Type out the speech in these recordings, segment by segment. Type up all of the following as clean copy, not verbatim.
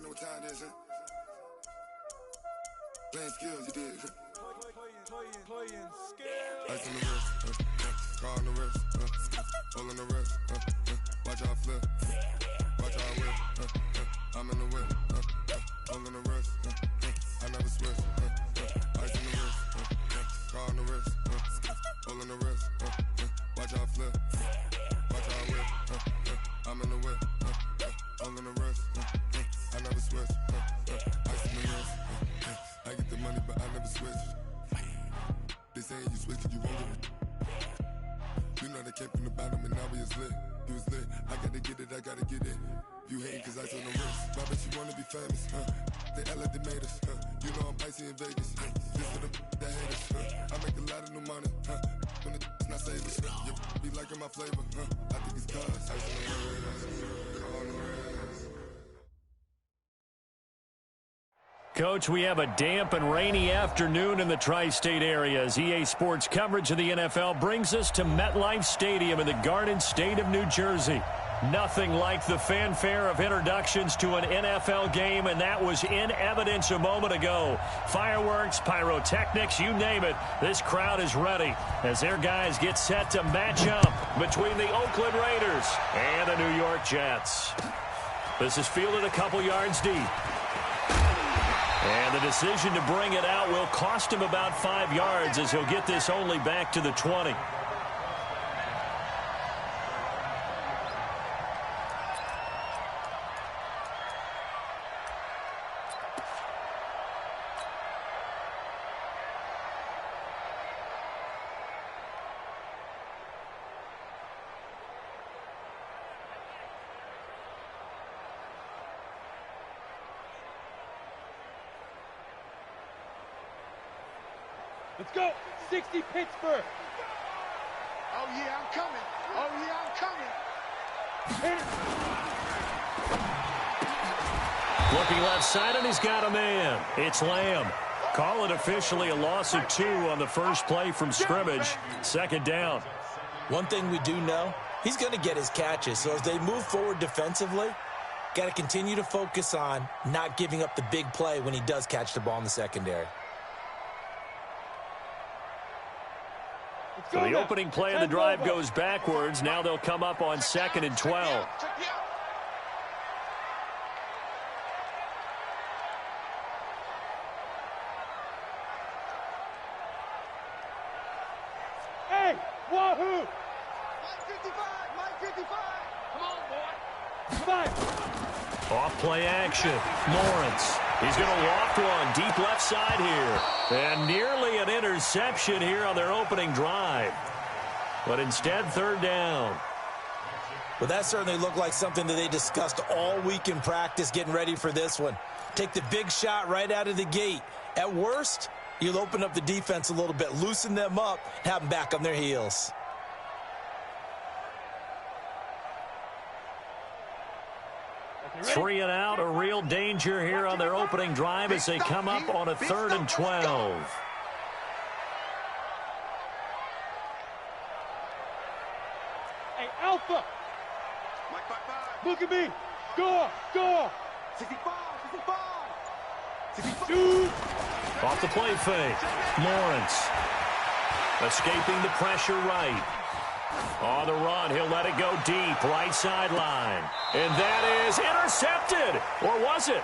already know what time it is, huh? Playing skills, you did. Playing skills. Ice on the wrist, car on the wrist, hole in the wrist, watch how I flip, watch how I whip, I'm in the whip, hole in the wrist, I never switch, ice on the wrist, car on the wrist, hole in the wrist, watch how I flip, watch how I whip, I'm in the whip, hole in the wrist, I never switch, ice on the wrist, I get the money but I never switch. They saying you switch and you won't get it. You know they came from the bottom and now we is lit. You was lit, I gotta get it, I gotta get it. You hate cause I told the wrist. I bet you wanna be famous, They act like they made us, You know I'm icy in Vegas, This for the that hate us, I make a lot of new money, When the not save us, You be liking my flavor, I think it's cause ice on the wrist, car on the wrist. Coach, we have a damp and rainy afternoon in the tri-state area as EA Sports coverage of the NFL brings us to MetLife Stadium in the Garden State of New Jersey. Nothing like the fanfare of introductions to an NFL game, and that was in evidence a moment ago. Fireworks, pyrotechnics, you name it, this crowd is ready as their guys get set to match up between the Oakland Raiders and the New York Jets. This is fielded a couple yards deep. And the decision to bring it out will cost him about 5 yards as he'll get this only back to the 20. Let's go. 60 Pittsburgh. Oh, yeah, I'm coming. Oh, yeah, I'm coming. Looking left side, and he's got a man. It's Lamb. Call it officially a loss of 2 on the first play from scrimmage. Second down. One thing we do know, he's going to get his catches. So as they move forward defensively, got to continue to focus on not giving up the big play when he does catch the ball in the secondary. So the opening play of the drive goes backwards. Now they'll come up on 2nd and 12. Hey, wahoo! Mike 55. Come on, boy. Five. Off play action. Lawrence. He's going to loft one deep left side here. And nearly an interception here on their opening drive. But instead, third down. Well, that certainly looked like something that they discussed all week in practice getting ready for this one. Take the big shot right out of the gate. At worst, you'll open up the defense a little bit, loosen them up, have them back on their heels. Three and out, a real danger here on their opening drive as they come up on a 3rd and 12. Hey, Alpha! Look at me! Score! 65. 2. Off the play fake. Lawrence escaping the pressure right. On the run, he'll let it go deep, right sideline. And that is intercepted. Or was it?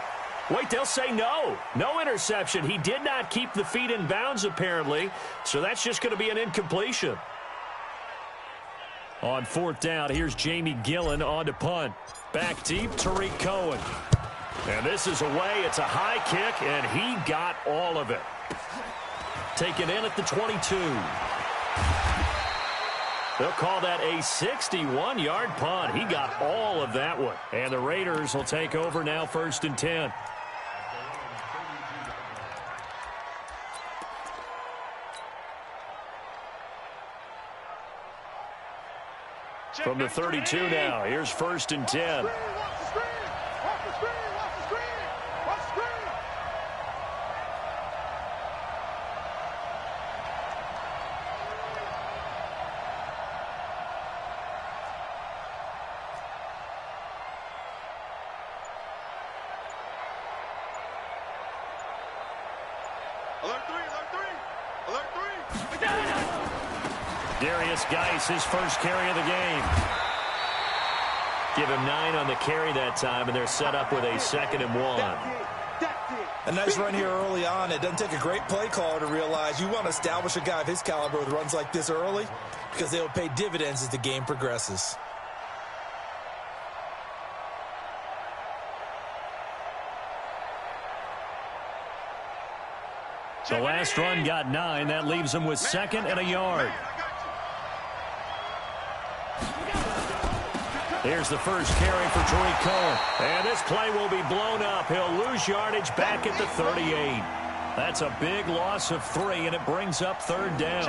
Wait, they'll say no. No interception. He did not keep the feet in bounds, apparently. So that's just going to be an incompletion. On 4th down, here's Jamie Gillen on to punt. Back deep, Tariq Cohen. And this is away. It's a high kick, and he got all of it. Taken in at the 22. They'll call that a 61-yard punt. He got all of that one. And the Raiders will take over now, 1st and 10. From the 32 now, here's 1st and 10. Alert three. Alert three. Darius Geis, his first carry of the game. Give him 9 on the carry that time, and they're set up with a 2nd and 1. A nice run here early on. It doesn't take a great play caller to realize you want to establish a guy of his caliber with runs like this early because they will pay dividends as the game progresses. The last run got 9. That leaves him with 2nd and a yard. Here's the first carry for Tariq Cohen. And this play will be blown up. He'll lose yardage back at the 38. That's a big loss of 3, and it brings up 3rd down.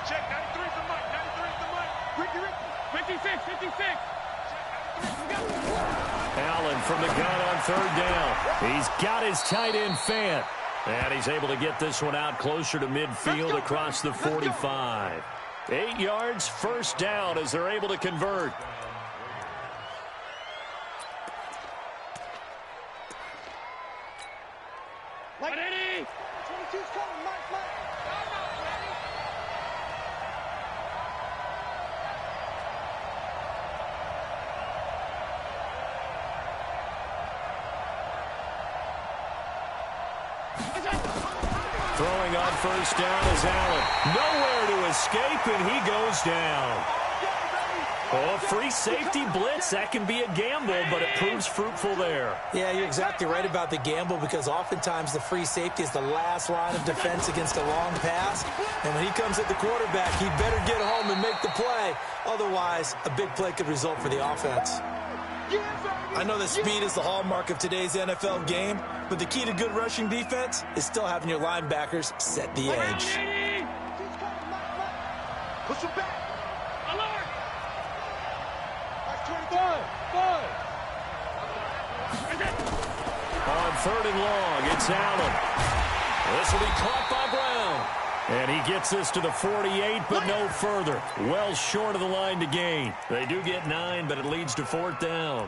Check, 93's the mic, 93's the mic. 56, 56. Allen from the gun on 3rd down. He's got his tight end Fant. And he's able to get this one out closer to midfield across the 45. 8 yards, 1st down as they're able to convert. Like 80. 22's coming, Mike. Throwing on 1st down is Allen. Nowhere to escape, and he goes down. Oh, free safety blitz. That can be a gamble, but it proves fruitful there. Yeah, you're exactly right about the gamble because oftentimes the free safety is the last line of defense against a long pass. And when he comes at the quarterback, he better get home and make the play. Otherwise, a big play could result for the offense. I know that speed is the hallmark of today's NFL game, but the key to good rushing defense is still having your linebackers set the edge. Push him back. Alert. That's 25. On 3rd and long, it's Allen. This will be caught by Brown. And he gets this to the 48, but no further. Well short of the line to gain. They do get 9, but it leads to 4th down.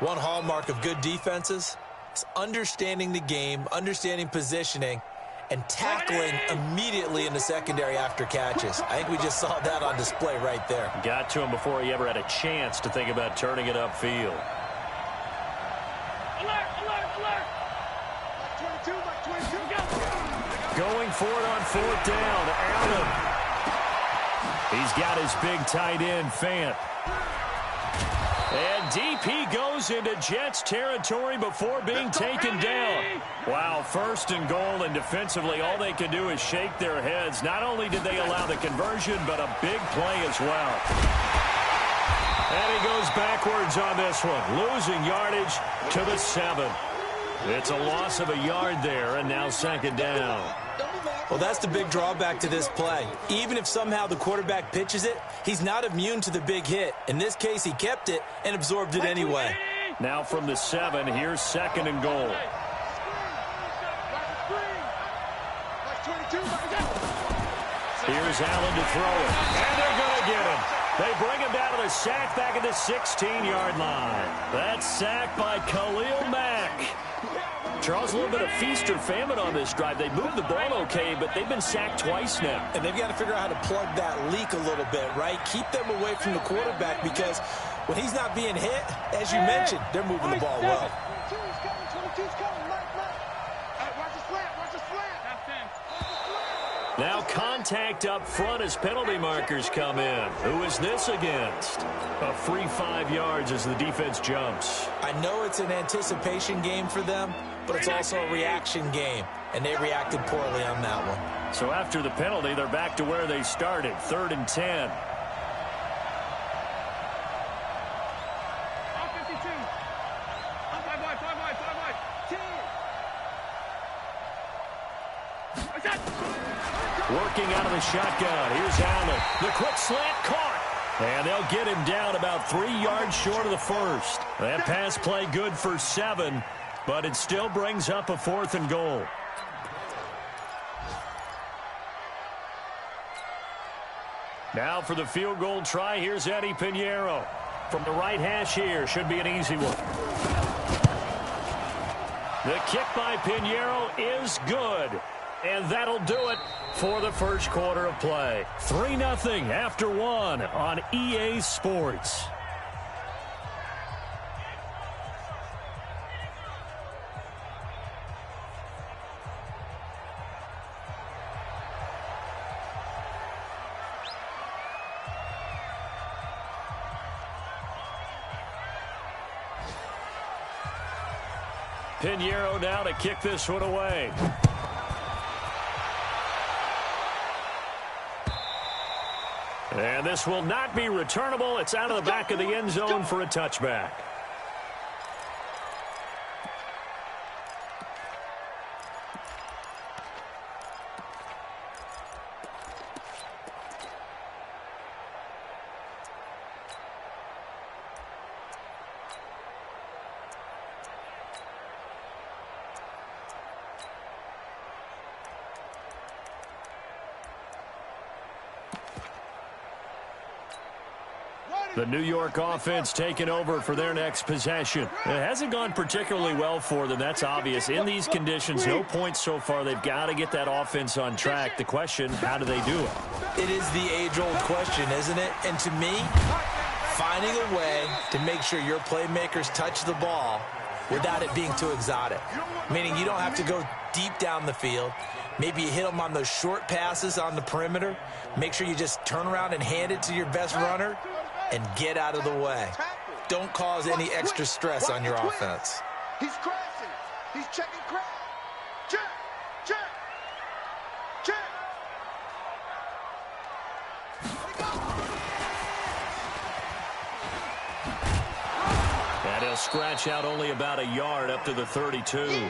One hallmark of good defenses is understanding the game, understanding positioning, and tackling immediately in the secondary after catches. I think we just saw that on display right there. Got to him before he ever had a chance to think about turning it upfield. Alert. Like 22, go. Going for it on 4th down. Allen. He's got his big tight end, Fant. And DP goes into Jets territory before being taken down. Wow, 1st and goal, and defensively all they can do is shake their heads. Not only did they allow the conversion, but a big play as well. And he goes backwards on this one, losing yardage to the 7. It's a loss of a yard there, and now 2nd down. Well, that's the big drawback to this play. Even if somehow the quarterback pitches it, he's not immune to the big hit. In this case, he kept it and absorbed it anyway. Now from the 7, here's 2nd and goal. Here's Allen to throw it, and they're going to get him. They bring him down to the sack back at the 16-yard line. That's sacked by Khalil Mack. Charles, a little bit of feast or famine on this drive. They moved the ball okay, but they've been sacked twice now. And they've got to figure out how to plug that leak a little bit, right? Keep them away from the quarterback because when he's not being hit, as you mentioned, they're moving the ball well. 22's coming, Mike. Watch the slant. Now contact up front as penalty markers come in. Who is this against? A free 5 yards as the defense jumps. I know it's an anticipation game for them, but it's also a reaction game, and they reacted poorly on that one. So after the penalty, they're back to where they started, 3rd and 10. Working out of the shotgun. Here's Allen. The quick slant caught. And they'll get him down about 3 yards short of the 1st. That pass play good for 7, but it still brings up a 4th and goal. Now for the field goal try, here's Eddie Pinheiro. From the right hash here, should be an easy one. The kick by Pinheiro is good. And that'll do it for the first quarter of play. 3-0 after one on EA Sports. Pinheiro now to kick this one away. And this will not be returnable. It's out of the back of the end zone for a touchback. The New York offense taking over for their next possession. It hasn't gone particularly well for them. That's obvious. In these conditions, no points so far. They've got to get that offense on track. The question, how do they do it? It is the age-old question, isn't it? And to me, finding a way to make sure your playmakers touch the ball without it being too exotic. Meaning you don't have to go deep down the field. Maybe you hit them on those short passes on the perimeter. Make sure you just turn around and hand it to your best runner and get out of the way. Don't cause any extra stress on your offense. He's crashing. He's checking crash. Check, check, check. And he'll scratch out only about a yard up to the 32.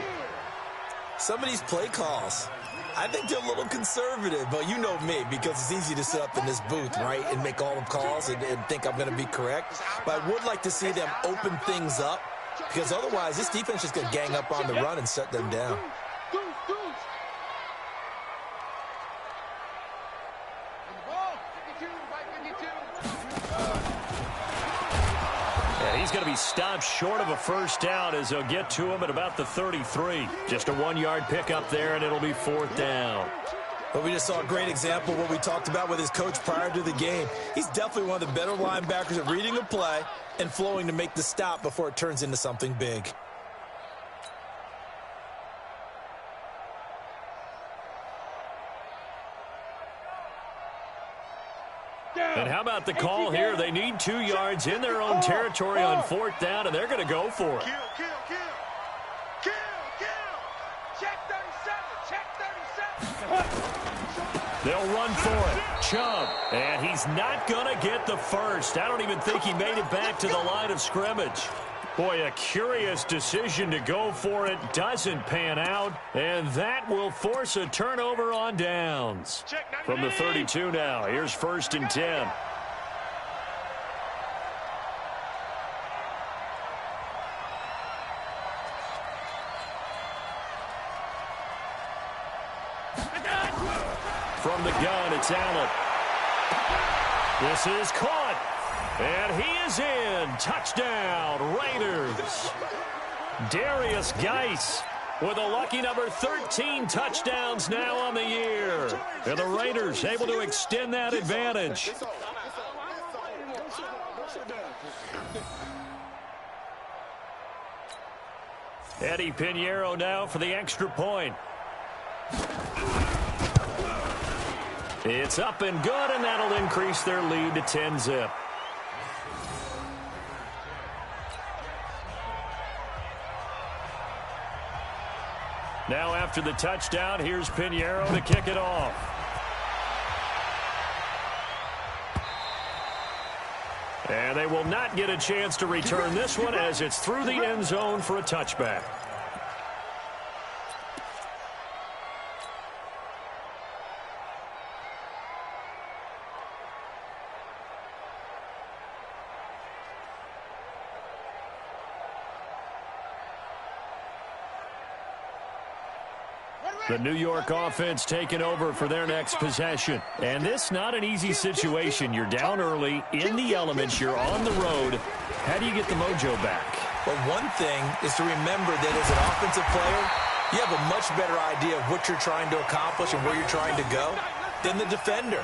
Some of these play calls, I think they're a little conservative, but you know me, because it's easy to sit up in this booth, right, and make all the calls and think I'm going to be correct. But I would like to see them open things up, because otherwise this defense is going to gang up on the run and shut them down. He's going to be stopped short of a first down as they'll get to him at about the 33. Just a 1-yard pickup there, and it'll be 4th down. But we just saw a great example of what we talked about with his coach prior to the game. He's definitely one of the better linebackers at reading a play and flowing to make the stop before it turns into something big. And how about the call here? They need 2 yards in their own territory on 4th down, and they're going to go for it. Kill. Check 37. They'll run for it. Chubb, and he's not going to get the first. I don't even think he made it back to the line of scrimmage. Boy, a curious decision to go for it. Doesn't pan out, and that will force a turnover on downs. From the 32 now, here's 1st and 10. From the gun, it's Allen. This is caught. And he is in. Touchdown, Raiders. Darius Geis with a lucky number 13 touchdowns now on the year. And the Raiders able to extend that advantage. Eddie Pinheiro now for the extra point. It's up and good, and that'll increase their lead to 10-zip. Now after the touchdown, here's Pinheiro to kick it off. And they will not get a chance to return this one as it's through the end zone for a touchback. The New York offense taking over for their next possession. And this not an easy situation. You're down early, in the elements, you're on the road. How do you get the mojo back? Well, one thing is to remember that as an offensive player, you have a much better idea of what you're trying to accomplish and where you're trying to go than the defender.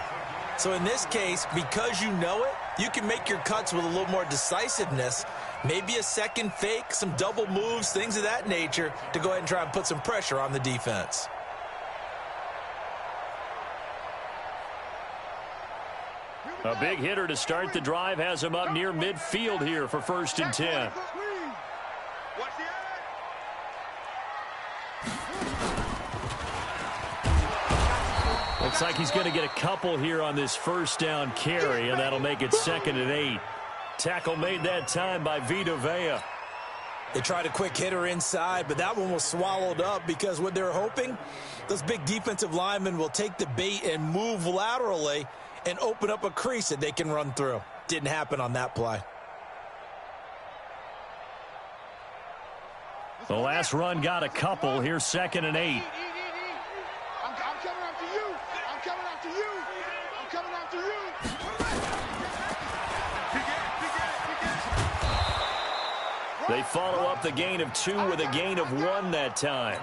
So in this case, because you know it, you can make your cuts with a little more decisiveness, maybe a second fake, some double moves, things of that nature, to go ahead and try and put some pressure on the defense. A big hitter to start the drive has him up near midfield here for 1st and 10. Looks like he's going to get a couple here on this first down carry, and that'll make it 2nd and 8. Tackle made that time by Vita Vea. They tried a quick hitter inside, but that one was swallowed up because what they're hoping, those big defensive linemen will take the bait and move laterally and open up a crease that they can run through. Didn't happen on that play. The last run got a couple. Here's 2nd and 8. I'm coming after you. I'm coming after you. I'm coming after you. They follow up the gain of 2 with a gain of 1 that time.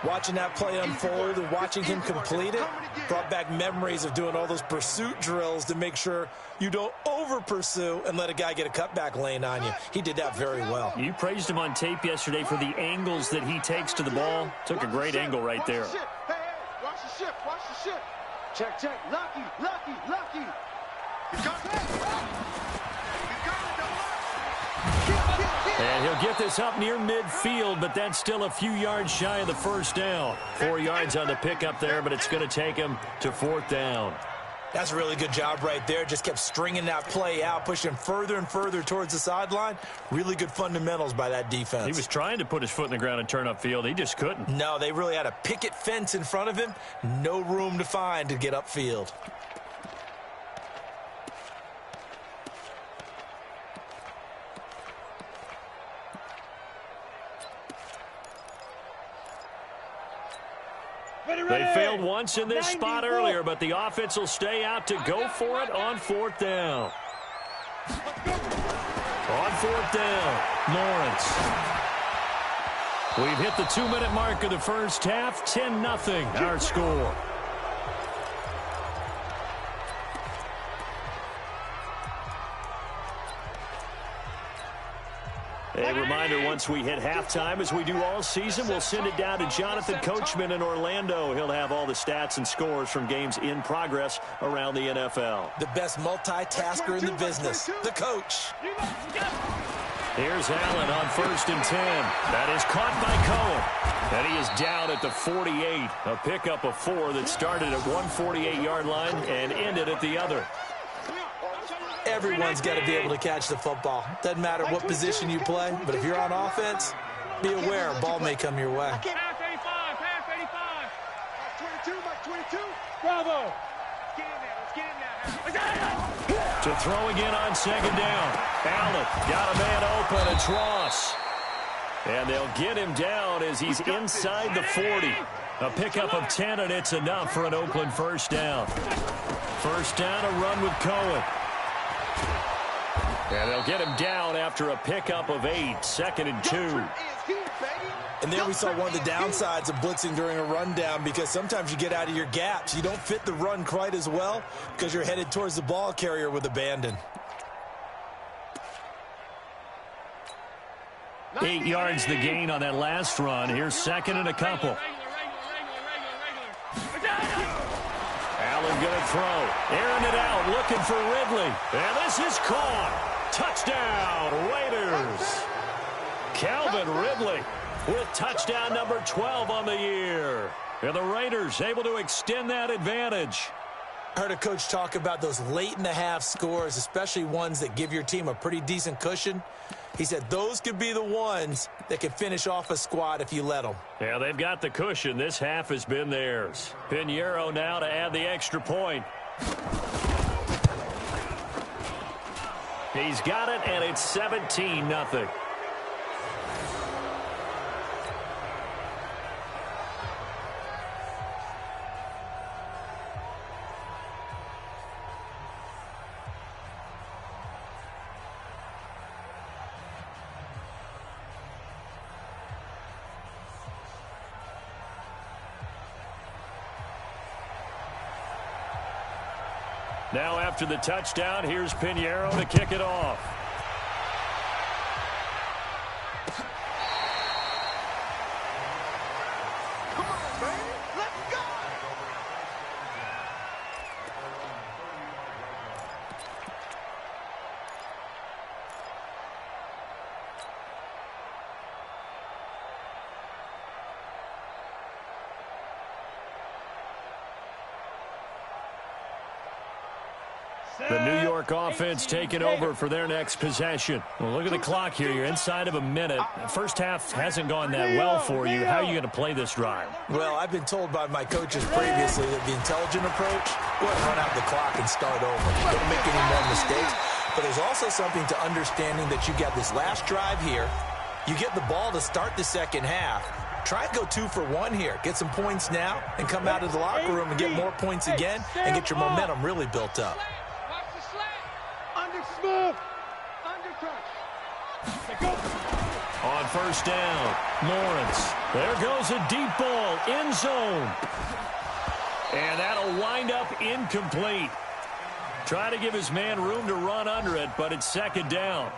Watching that play unfold and watching him complete it brought back memories of doing all those pursuit drills to make sure you don't over-pursue and let a guy get a cutback lane on you. He did that very well. You praised him on tape yesterday for the angles that he takes to the ball. Took a great angle right there. Hey, watch the ship. Watch the ship. Check. Lucky. And he'll get this up near midfield, but that's still a few yards shy of the first down. 4 yards on the pickup there, but it's going to take him to 4th down. That's a really good job right there. Just kept stringing that play out, pushing further and further towards the sideline. Really good fundamentals by that defense. He was trying to put his foot in the ground and turn upfield. He just couldn't. No, they really had a picket fence in front of him. No room to find to get upfield. They failed once in this spot earlier, but the offense will stay out to go for it on 4th down. On 4th down, Lawrence. We've hit the 2-minute mark of the first half. 10-0 our score. A reminder, once we hit halftime, as we do all season, we'll send it down to Jonathan Coachman in Orlando. He'll have all the stats and scores from games in progress around the NFL. The best multitasker in the business, the coach. Here's Allen on 1st and 10. That is caught by Cohen. And he is down at the 48. A pickup of 4 that started at 148-yard line and ended at the other. Everyone's got to be able to catch the football. Doesn't matter what position you play, but if you're on offense, be aware a ball may come your way. Pass 85. 22. Bravo. Let's get in there. To throw again on 2nd down. Allen got a man open, it's Ross. And they'll get him down as he's inside the 40. A pickup of 10, and it's enough for an Oakland first down. First down, a run with Cohen. And they'll get him down after a pickup of 8, 2nd and 2. And there we saw one of the downsides of blitzing during a rundown, because sometimes you get out of your gaps. You don't fit the run quite as well because you're headed towards the ball carrier with abandon. 8 yards the gain on that last run. Here's 2nd and a couple. Allen going to throw. Airing it out, looking for Ridley. And this is caught. Touchdown, Raiders. Calvin Ridley with touchdown number 12 on the year. And the Raiders able to extend that advantage. I heard a coach talk about those late-in-the-half scores, especially ones that give your team a pretty decent cushion. He said those could be the ones that can finish off a squad if you let them. Yeah, they've got the cushion. This half has been theirs. Pinheiro now to add the extra point. He's got it, and it's 17-0. Now after the touchdown, here's Pinheiro to kick it off. Come on, baby. Let's go. The New York offense taking over for their next possession. Well, look at the clock here. You're inside of a minute. The first half hasn't gone that well for you. How are you going to play this drive? Well, I've been told by my coaches previously that the intelligent approach, go ahead and run out the clock and start over. Don't make any more mistakes. But there's also something to understanding that you got this last drive here. You get the ball to start the second half. Try and go 2 for 1 here. Get some points now and come out of the locker room and get more points again and get your momentum really built up. Smooth. Under pressure. On first down, Lawrence. There goes a deep ball, end zone. And that'll wind up incomplete. Try to give his man room to run under it, but it's second down.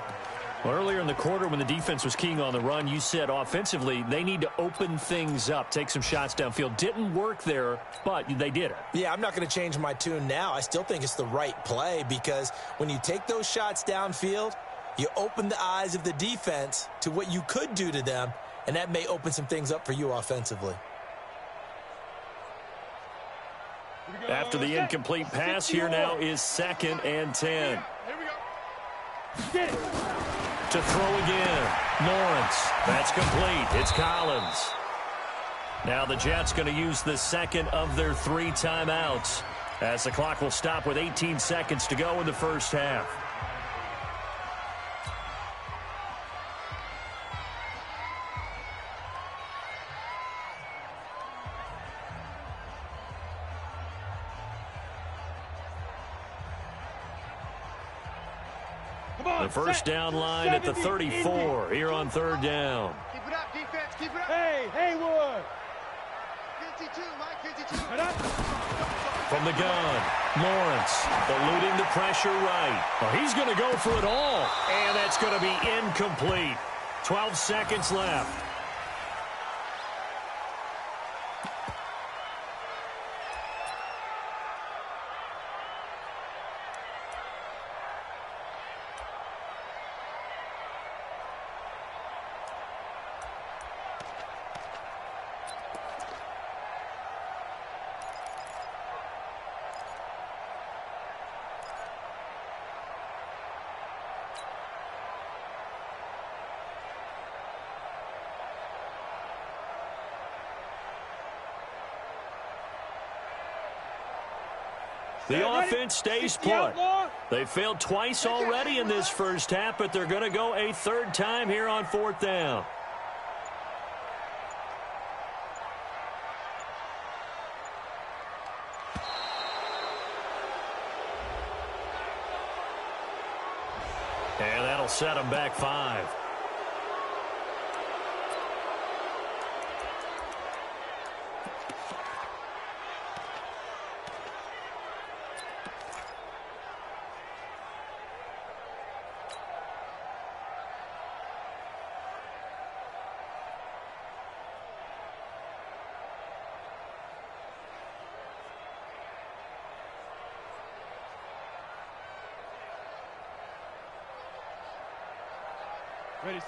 Well, earlier in the quarter when the defense was keying on the run, you said offensively they need to open things up, take some shots downfield. Didn't work there, but they did it. Yeah, I'm not going to change my tune now. I still think it's the right play because when you take those shots downfield, you open the eyes of the defense to what you could do to them, and that may open some things up for you offensively. After the incomplete pass, here now is 2nd and 10. Here we go. Get it. To throw again, Lawrence. That's complete. It's Collins. Now the Jets going to use the second of their 3 timeouts as the clock will stop with 18 seconds to go in the first half. The first down line at the 34 here on 3rd down. Keep it up, defense. Keep it up. Hey, Haywood. 52, Mike, 52. From the gun, Lawrence eluding the pressure right. Well, he's going to go for it all, and that's going to be incomplete. 12 seconds left. The offense stays put. They failed twice already in this first half, but they're going to go a 3rd time here on 4th down. And that'll set them back 5.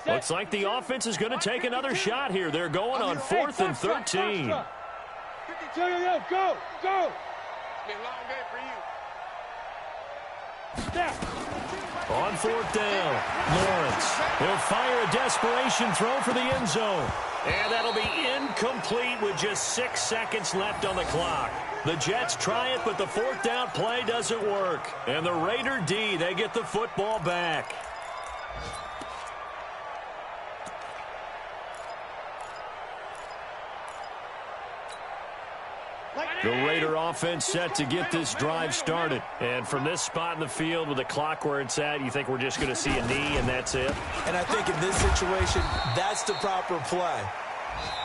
Looks like the offense is going to take another shot here. They're going on 4th and 13. Go. It's been a long day for you. On 4th down, Lawrence. He'll fire a desperation throw for the end zone. And that'll be incomplete with just 6 seconds left on the clock. The Jets try it, but the 4th down play doesn't work. And the Raider D, they get the football back. The Raider offense set to get this drive started. And from this spot in the field with the clock where it's at, you think we're just going to see a knee and that's it? And I think in this situation, that's the proper play.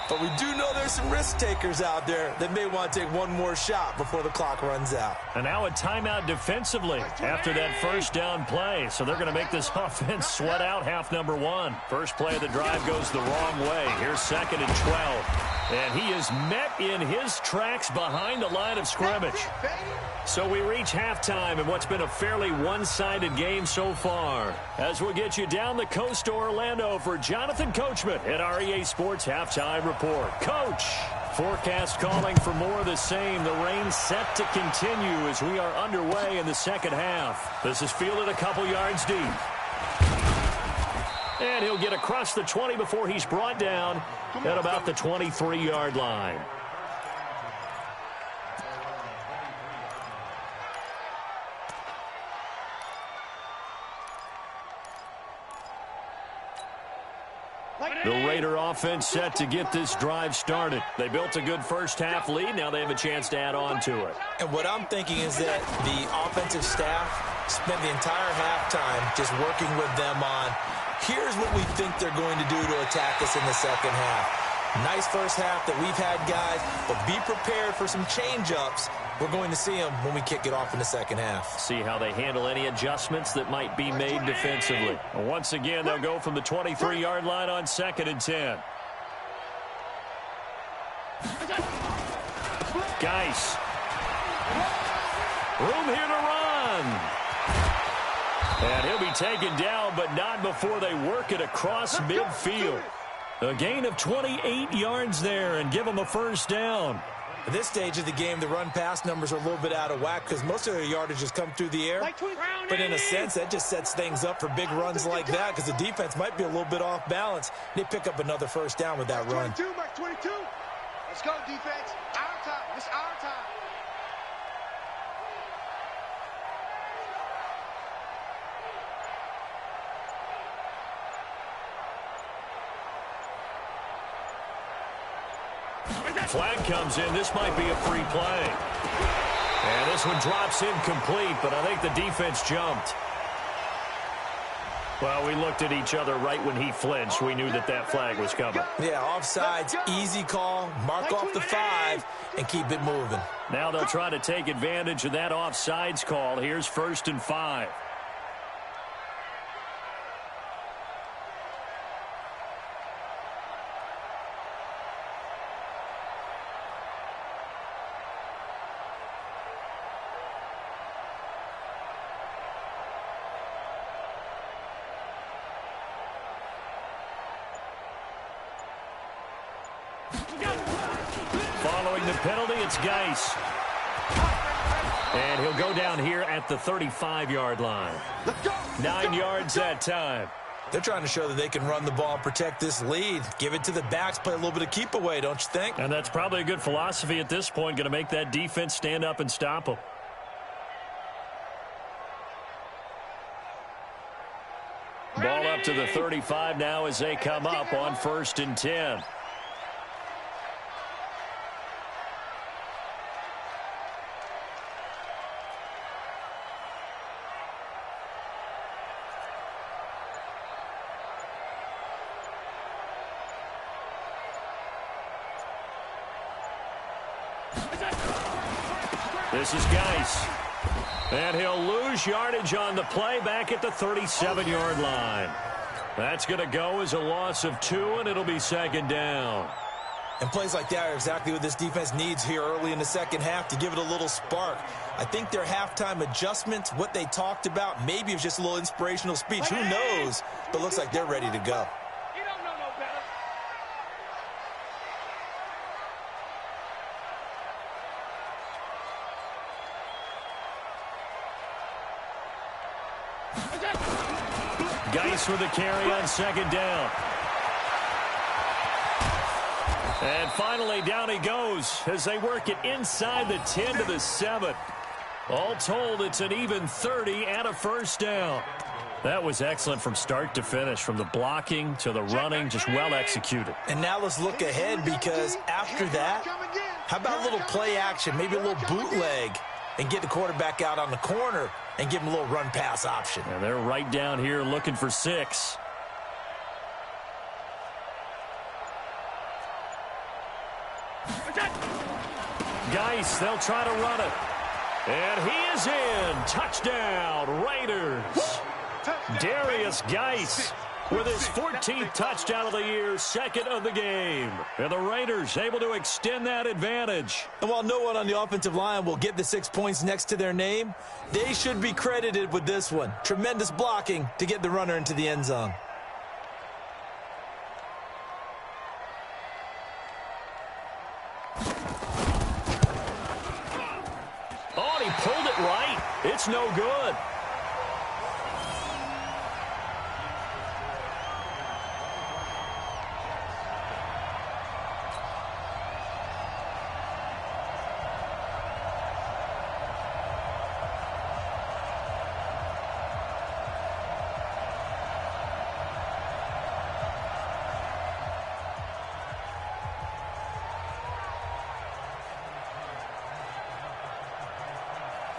But we do know there's some risk takers out there that may want to take one more shot before the clock runs out. And now a timeout defensively after that first down play. So they're going to make this offense sweat out half number one. First play of the drive goes the wrong way. Here's 2nd and 12. And he is met in his tracks behind the line of scrimmage. So we reach halftime in what's been a fairly one-sided game so far. As we'll get you down the coast to Orlando for Jonathan Coachman at our EA Sports Halftime Report. Coach, forecast calling for more of the same. The rain set to continue as we are underway in the second half. This is fielded a couple yards deep. And he'll get across the 20 before he's brought down at about the 23-yard line. The Raider offense set to get this drive started. They built a good first-half lead. Now they have a chance to add on to it. And what I'm thinking is that the offensive staff spent the entire halftime just working with them on, here's what we think they're going to do to attack us in the second half. Nice first half that we've had, guys, but be prepared for some change-ups. We're going to see them when we kick it off in the second half. See how they handle any adjustments that might be made defensively. Once again, they'll go from the 23-yard line on 2nd and 10. Geis. Room here to run. And he'll be taken down, but not before they work it across midfield. A gain of 28 yards there and give them a first down. At this stage of the game, the run-pass numbers are a little bit out of whack because most of their yardage has come through the air. But in a sense, that just sets things up for big runs like that because the defense might be a little bit off balance. They pick up another first down with that run. 22, Mike 22. Let's go, defense. Our time. It's our time. Flag comes in. This might be a free play. And this one drops incomplete, but I think the defense jumped. Well, we looked at each other right when he flinched. We knew that that flag was coming. Yeah, offsides, easy call, mark off the 5, and keep it moving. Now they'll try to take advantage of that offsides call. Here's 1st and 5. Following the penalty, it's Geis. And he'll go down here at the 35-yard line. 9 yards that time. They're trying to show that they can run the ball and protect this lead. Give it to the backs, play a little bit of keep away, don't you think? And that's probably a good philosophy at this point, going to make that defense stand up and stop them. Ball up to the 35 now as they come up on 1st and 10. This is Geis. And he'll lose yardage on the play back at the 37-yard line. That's going to go as a loss of 2, and it'll be 2nd down. And plays like that are exactly what this defense needs here early in the second half to give it a little spark. I think their halftime adjustments, what they talked about, maybe it was just a little inspirational speech. Who knows? But looks like they're ready to go. You don't know no better. Geis with a carry on 2nd down. And finally, down he goes as they work it inside the 10 to the 7. All told, it's an even 30 and a first down. That was excellent from start to finish, from the blocking to the running, just well executed. And now let's look ahead because after that, how about a little play action, maybe a little bootleg, and get the quarterback out on the corner and give him a little run-pass option. And they're right down here looking for 6. Geis, they'll try to run it. And he is in. Touchdown, Raiders. Darius Geis with his 14th touchdown of the year, second of the game. And the Raiders able to extend that advantage. And while no one on the offensive line will get the 6 points next to their name, they should be credited with this one. Tremendous blocking to get the runner into the end zone. Oh, and he pulled it right. It's no good.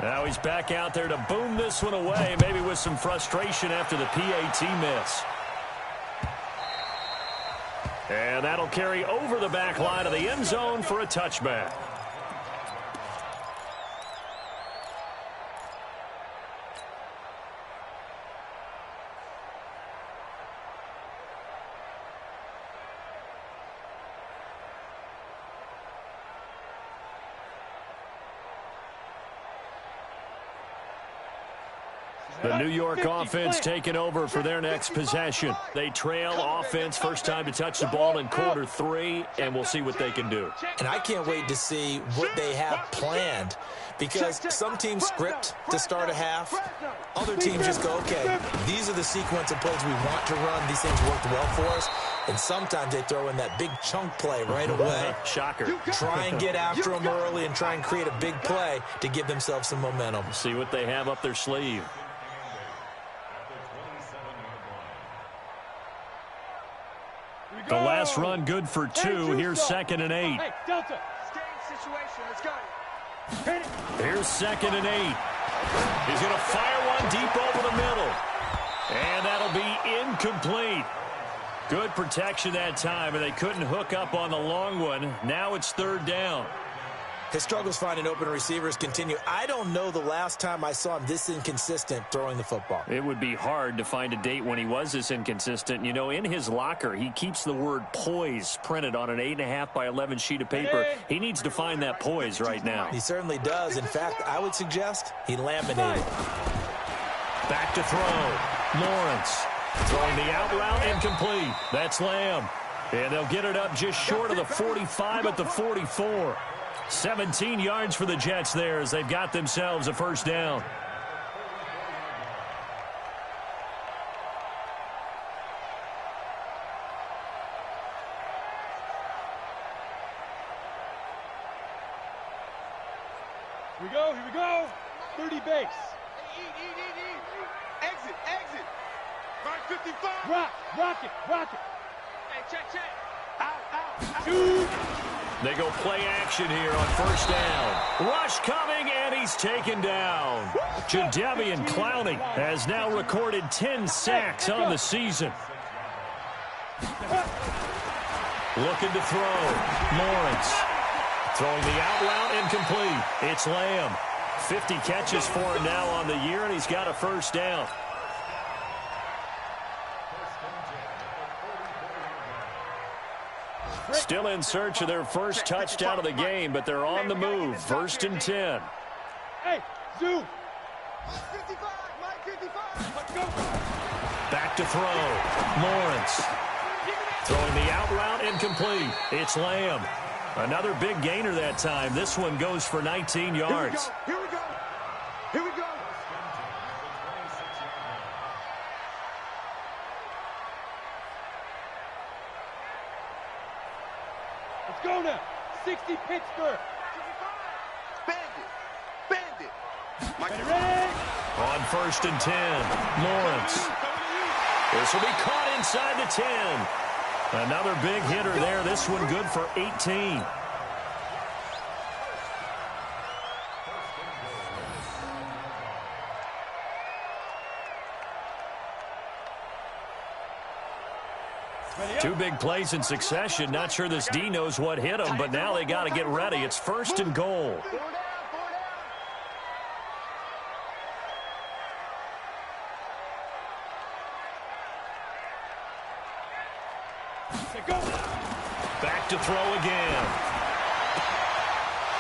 Now he's back out there to boom this one away, maybe with some frustration after the PAT miss. And that'll carry over the back line of the end zone for a touchback. The New York offense taking over for their next possession. They trail offense, first time to touch the ball in quarter 3, and we'll see what they can do. And I can't wait to see what they have planned, because some teams script to start a half. Other teams just go, okay, these are the sequence of plays we want to run. These things worked well for us. And sometimes they throw in that big chunk play right away. Shocker. Try and get after them early and try and create a big play to give themselves some momentum. See what they have up their sleeve. The last run good for 2. Here's 2nd and 8. Hey, Delta. Situation. Let's go. Here's 2nd and 8. He's going to fire one deep over the middle. And that'll be incomplete. Good protection that time, and they couldn't hook up on the long one. Now it's 3rd down. His struggles finding open receivers continue. I don't know the last time I saw him this inconsistent throwing the football. It would be hard to find a date when he was this inconsistent. You know, in his locker, he keeps the word poise printed on an 8.5 by 11 sheet of paper. He needs to find that poise right now. He certainly does. In fact, I would suggest he laminated. Back to throw. Lawrence throwing the out route incomplete. That's Lamb. And they'll get it up just short of the 45 at the 44. 17 yards for the Jets there as they've got themselves a first down. Here we go. 30 base. Exit. Right 55. Rock it. Hey, check. Out. Shoot. They go play action here on first down. Rush coming, and he's taken down. Jadeveon Clowney has now recorded 10 sacks on the season. Looking to throw. Lawrence throwing the out route incomplete. It's Lamb. 50 catches for him now on the year, and he's got a first down. Still in search of their first touchdown of the game, but they're on the move. 1st and 10. Hey, zoom. 55, Mike 55. Let's go. Back to throw. Lawrence throwing the out route incomplete. It's Lamb. Another big gainer that time. This one goes for 19 yards. Here we go. Let's go now. 60 Pittsburgh. Bandit. Ready? On 1st and 10, Lawrence. This will be caught inside the 10. Another big hitter there. This one good for 18. Two big plays in succession. Not sure this D knows what hit him, but now they got to get ready. It's 1st and goal. Back to throw again.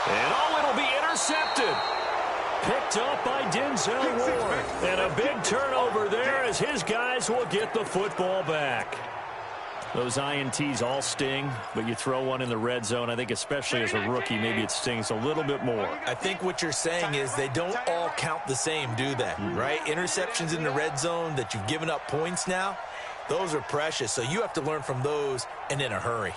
And it'll be intercepted. Picked up by Denzel Ward. And a big turnover there as his guys will get the football back. Those INTs all sting, but you throw one in the red zone, I think especially as a rookie, maybe it stings a little bit more. I think what you're saying is they don't all count the same, do they? Right? Interceptions in the red zone that you've given up points now, those are precious. So you have to learn from those and in a hurry.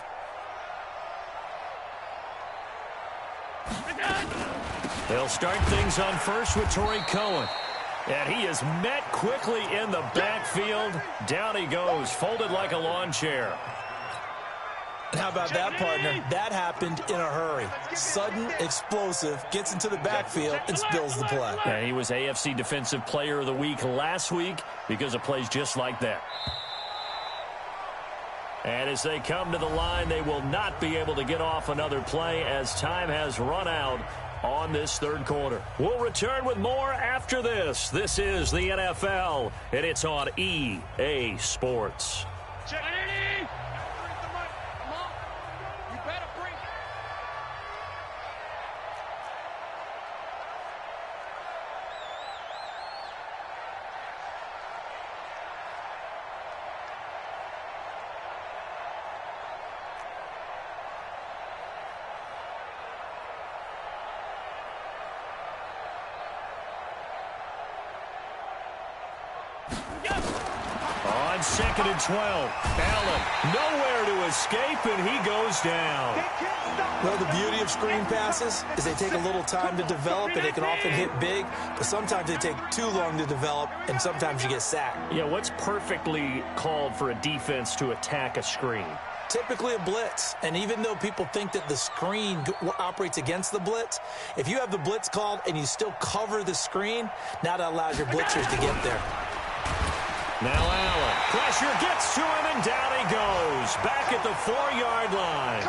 They'll start things on first with Torrey Cohen. And he is met quickly in the backfield. Down he goes, folded like a lawn chair. And how about that, partner? That happened in a hurry. Sudden, explosive, gets into the backfield and spills the play. And he was AFC Defensive Player of the Week last week because of plays just like that. And as they come to the line, they will not be able to get off another play as time has run out on this third quarter. We'll return with more after this. This is the NFL, and it's on EA Sports. On 2nd and 12, Allen nowhere to escape, and he goes down. Well, the beauty of screen passes is they take a little time to develop, and they can often hit big, but sometimes they take too long to develop, and sometimes you get sacked. Yeah, what's perfectly called for a defense to attack a screen? Typically a blitz, and even though people think that the screen operates against the blitz, if you have the blitz called and you still cover the screen, now that allows your blitzers to get there. Now Allen, pressure gets to him, and down he goes, back at the 4-yard line.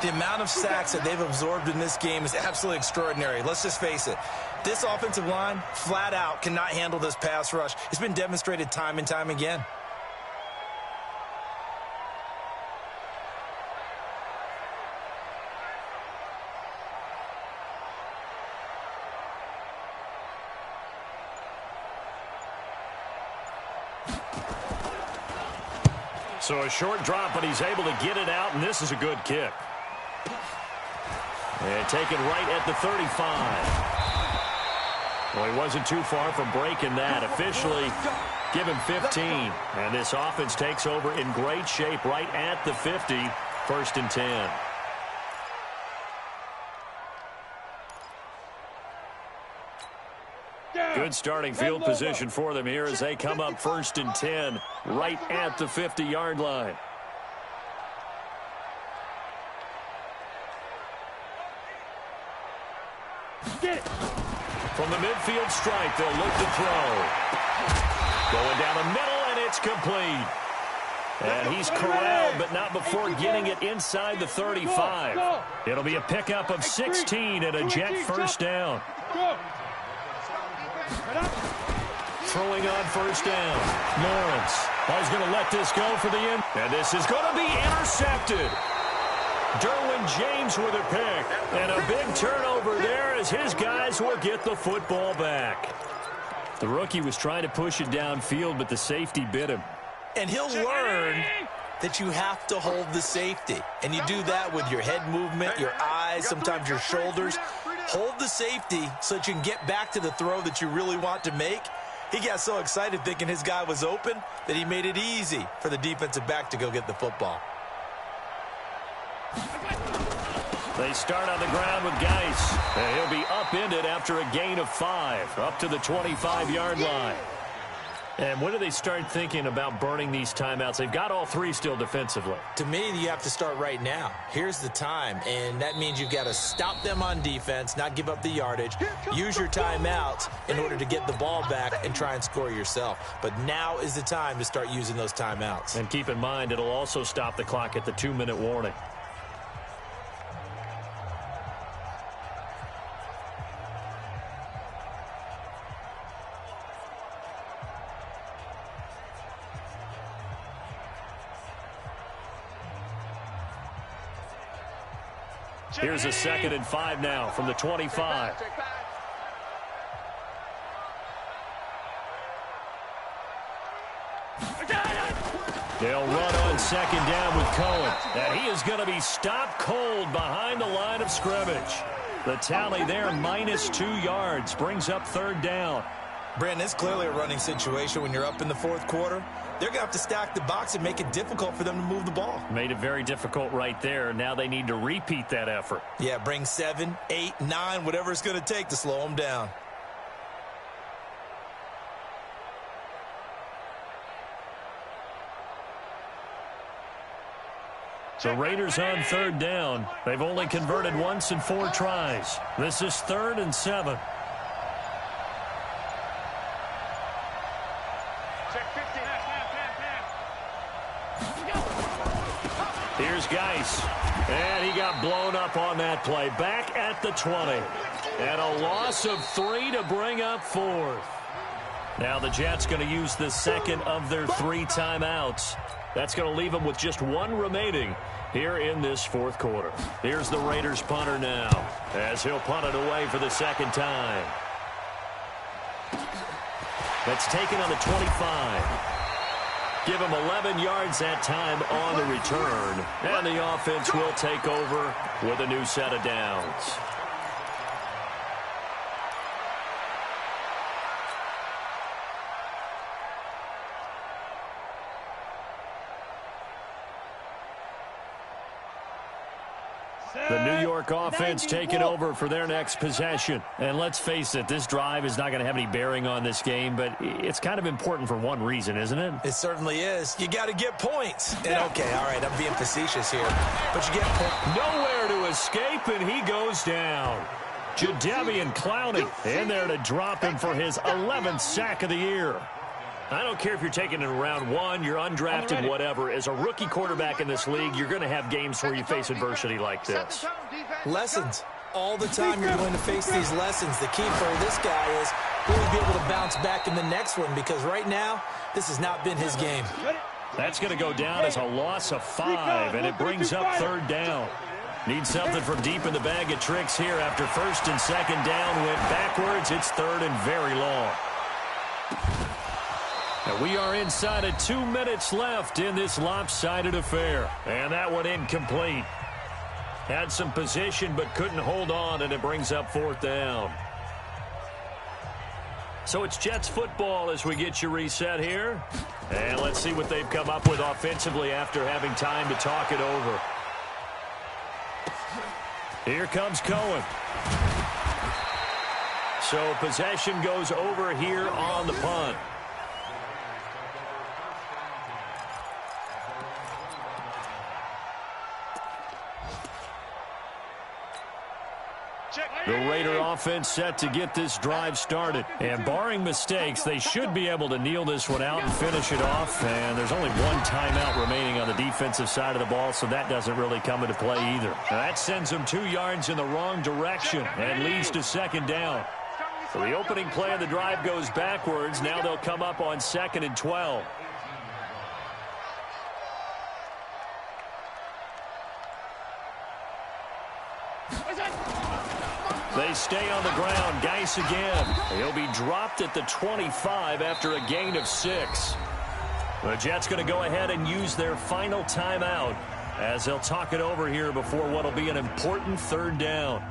The amount of sacks that they've absorbed in this game is absolutely extraordinary. Let's just face it. This offensive line, flat out, cannot handle this pass rush. It's been demonstrated time and time again. So a short drop, but he's able to get it out, and this is a good kick. And taken right at the 35. Well, he wasn't too far from breaking that. Officially, give him 15. And this offense takes over in great shape right at the 50, 1st and 10. Good starting field position for them here as they come up 1st and 10 right at the 50-yard line. From the midfield stripe, they'll look to throw. Going down the middle, and it's complete. And he's corralled, but not before getting it inside the 35. It'll be a pickup of 16 and a jet first down. Throwing on 1st down. Lawrence. He's going to let this go for the end. And this is going to be intercepted. Derwin James with a pick. And a big turnover there as his guys will get the football back. The rookie was trying to push it downfield, but the safety bit him. And he'll learn that you have to hold the safety. And you do that with your head movement, your eyes, sometimes your shoulders. Hold the safety so that you can get back to the throw that you really want to make. He got so excited thinking his guy was open that he made it easy for the defensive back to go get the football. They start on the ground with Geis. And he'll be upended after a gain of 5, up to the 25-yard line. And when do they start thinking about burning these timeouts? They've got all three still defensively. To me, you have to start right now. Here's the time, and that means you've got to stop them on defense, not give up the yardage, use your timeouts in order to get the ball back and try and score yourself. But now is the time to start using those timeouts. And keep in mind, it'll also stop the clock at the 2-minute warning. Here's a 2nd and 5 now from the 25. They'll run on 2nd down with Cohen. And he is going to be stopped cold behind the line of scrimmage. The tally there, -2 yards, brings up 3rd down. Brandon, it's clearly a running situation when you're up in the 4th quarter. They're going to have to stack the box and make it difficult for them to move the ball. Made it very difficult right there. Now they need to repeat that effort. Yeah, bring 7, 8, 9, whatever it's going to take to slow them down. The Raiders on 3rd down. They've only converted once in 4 tries. This is 3rd and 7. Here's Geis. And he got blown up on that play. Back at the 20. And a loss of 3 to bring up 4th. Now the Jets going to use the 2nd of their 3 timeouts. That's going to leave them with just 1 remaining here in this 4th quarter. Here's the Raiders punter now as he'll punt it away for the 2nd time. That's taken on the 25. Give him 11 yards that time on the return. And the offense will take over with a new set of downs. The New York offense taking over for their next possession. And let's face it, this drive is not going to have any bearing on this game, but it's kind of important for one reason, isn't it? It certainly is. You got to get points. And okay, all right, I'm being facetious here, but you get points. Nowhere to escape, and he goes down. Jadeveon Clowney in there to drop him for his 11th sack of the year. I don't care if you're taking it in round 1, you're undrafted, whatever. As a rookie quarterback in this league, you're going to have games where you face adversity like this. Lessons. All the time you're going to face these lessons. The key for this guy is really be able to bounce back in the next one, because right now, this has not been his game. That's going to go down as a loss of 5, and it brings up 3rd down. Need something from deep in the bag of tricks here after 1st and 2nd down went backwards. It's 3rd and very long. And we are inside of 2 minutes left in this lopsided affair. And that one incomplete. Had some position but couldn't hold on, and it brings up 4th down. So it's Jets football as we get you reset here. And let's see what they've come up with offensively after having time to talk it over. Here comes Cohen. So possession goes over here on the punt. The Raider offense set to get this drive started. And barring mistakes, they should be able to kneel this one out and finish it off. And there's only 1 timeout remaining on the defensive side of the ball, so that doesn't really come into play either. Now that sends them 2 yards in the wrong direction and leads to 2nd down. So the opening play of the drive goes backwards. Now they'll come up on 2nd and 12. They stay on the ground. Geis again. He'll be dropped at the 25 after a gain of 6. The Jets going to go ahead and use their final timeout as they'll talk it over here before what will be an important 3rd down.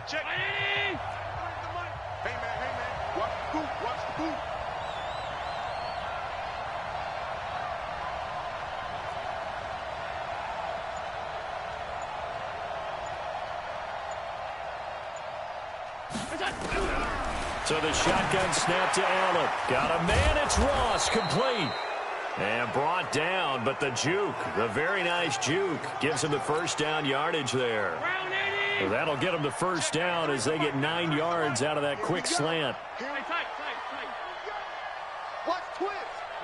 Check. Hey, man. What? Who? What? So the shotgun snap to Allen. Got a man, it's Ross, complete. And brought down, but the juke, the very nice juke, gives him the first down yardage there. So that'll get them the first down as they get 9 yards out of that quick slant. Watch twist.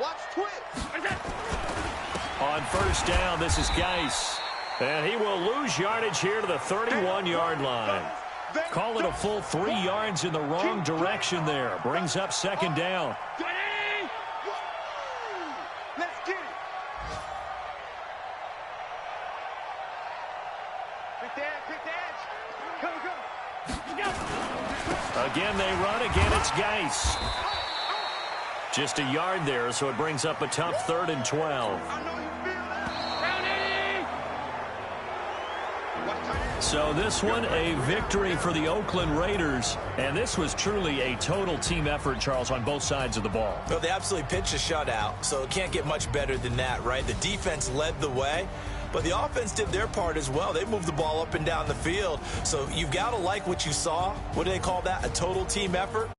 Watch twist. On first down, this is Geis. And he will lose yardage here to the 31-yard line. Call it a full 3 yards in the wrong direction there. Brings up second down. Let's get it. Pick the edge. Come. Again, they run. Again, it's Geis. Just a yard there, so it brings up a tough 3rd and 12. So this one, a victory for the Oakland Raiders. And this was truly a total team effort, Charles, on both sides of the ball. Well, they absolutely pitched a shutout, so it can't get much better than that, right? The defense led the way, but the offense did their part as well. They moved the ball up and down the field. So you've got to like what you saw. What do they call that? A total team effort?